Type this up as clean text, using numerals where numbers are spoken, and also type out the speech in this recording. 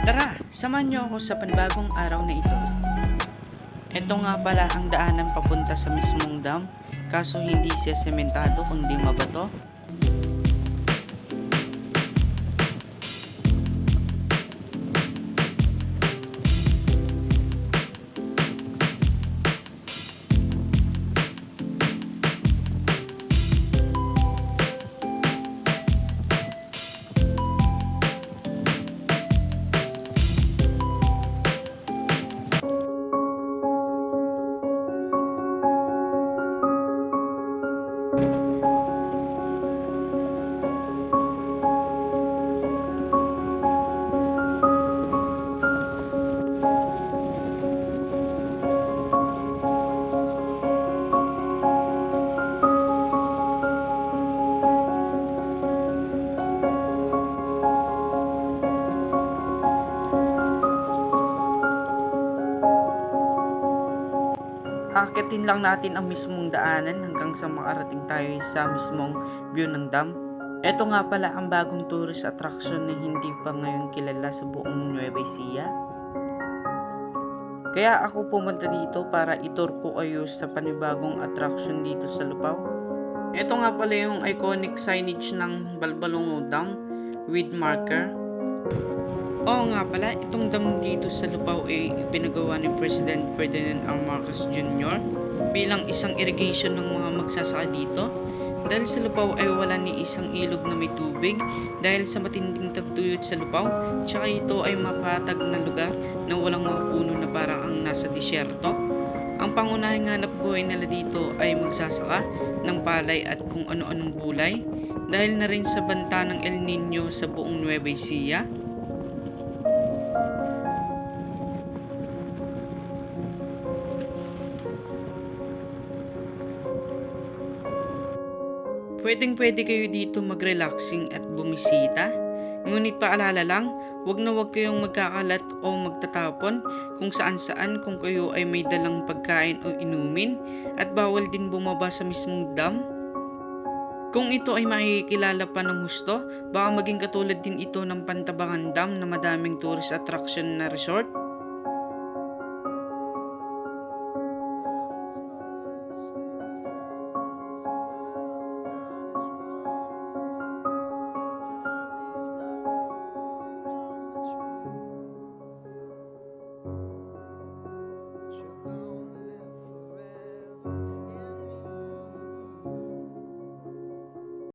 Tara, samahan niyo ako sa panibagong araw na ito. Ito nga pala ang daanan papunta sa mismong dam, kaso hindi siya sementado kundi mabato. Akitin lang natin ang mismong daanan hanggang sa makarating tayo sa mismong view ng dam. Ito nga pala ang bagong tourist attraction na hindi pa ngayon kilala sa buong Nueva Ecija. Kaya ako pumunta dito para itur ko kayo sa panibagong attraction dito sa Lupao. Ito nga pala yung iconic signage ng Balbalongo Dam with marker. Oo nga pala, itong dam dito sa Lupao ay ipinagawa ni President Ferdinand R. Marcos Jr. bilang isang irrigation ng mga magsasaka dito. Dahil sa Lupao ay wala ni isang ilog na may tubig dahil sa matinding tagtuyot sa Lupao, tsaka ito ay mapatag na lugar na walang mga puno na parang ang nasa disyerto. Ang pangunahing hanap buhay nila dito ay magsasaka ng palay at kung ano-anong gulay dahil na rin sa banta ng El Nino sa buong Nueva Ecija. Pwedeng-pwede kayo dito mag-relaxing at bumisita. Ngunit paalala lang, wag na wag kayong magkakalat o magtatapon kung saan-saan kung kayo ay may dalang pagkain o inumin at bawal din bumaba sa mismong dam. Kung ito ay makikilala pa ng husto, baka maging katulad din ito ng Pantabangan Dam na madaming tourist attraction na resort.